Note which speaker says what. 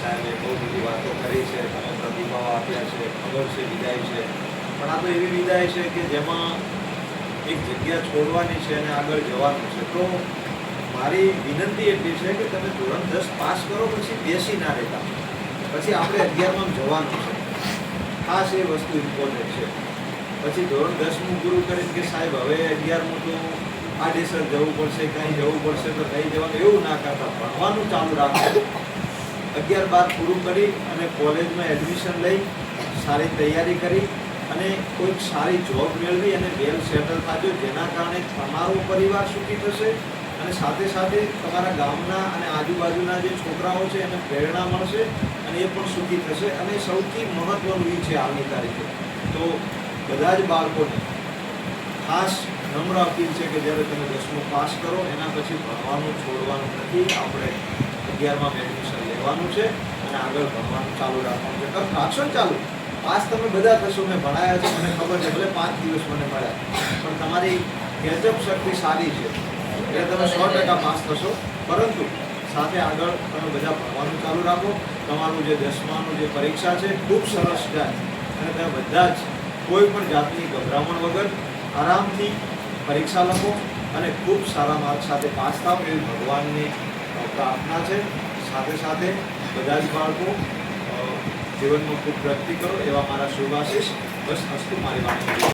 Speaker 1: સાહેબે બહુ બધી વાતો કરી છે, તમે પ્રતિભાવ આપ્યા છે, ખબર છે વિદાય છે, પણ આ તો એવી વિદાય છે કે જેમાં એક જગ્યા છોડવાની છે અને આગળ જવાનું છે. તો મારી વિનંતી એટલી છે કે તમે ધોરણ 10 પાસ કરો પછી બેસી ના રહેતા, પછી આપણે 11માં જવાનું છે. ખાસ એ વસ્તુ ઇમ્પોર્ટન્ટ છે. પછી ધોરણ 10મું પૂરું કરીને કે સાહેબ હવે 11મું તો આડેસર જવું પડશે, કંઈ જવું પડશે તો નહીં જવાનું, એવું ના કરતા ભણવાનું ચાલુ રાખો. 11-12 પૂરું કરી અને કોલેજમાં એડમિશન લઈ સારી તૈયારી કરી અને કોઈક સારી જોબ મેળવી અને વેલ સેટલ થાજો, જેના કારણે તમારો પરિવાર સુખી થશે અને સાથે સાથે તમારા ગામના અને આજુબાજુના જે છોકરાઓ છે એને પ્રેરણા મળશે અને એ પણ સુખી થશે. અને સૌથી મહત્ત્વનું એ છે હાલની તારીખે તો બધા જ બાળકોને ખાસ નમ્ર અપીલ છે કે જ્યારે તમે 10મું પાસ કરો એના પછી ભણવાનું છોડવાનું નથી. આપણે 11માં એડમિશન લેવાનું છે અને આગળ ભણવાનું ચાલુ રાખવાનું છે. રાખશો ને ચાલુ, પાસ તમે બધા થશો. મેં ભણાયા છે, મને ખબર છે, ભલે 5 દિવસ મને મળ્યા, પણ તમારી કેચઅપ શક્તિ સારી છે એટલે તમે 100% પાસ થશો. પરંતુ સાથે આગળ તમે બધા ભણવાનું ચાલુ રાખો. તમારું જે 10માનું જે પરીક્ષા છે ખૂબ સરસ જાય અને તમે બધા જ કોઈ પણ જાતની ગભરામણ વગર આરામથી પરીક્ષા લખો અને ખૂબ સારા માર્ક સાથે પાસ થાવ એવી ભગવાનની પ્રાર્થના છે. સાથે સાથે બધા જ બાળકો જીવનમાં ખૂબ પ્રગતિ કરો એવા મારા શુભાશીષ. બસ અસ્તુ. મારી વાણી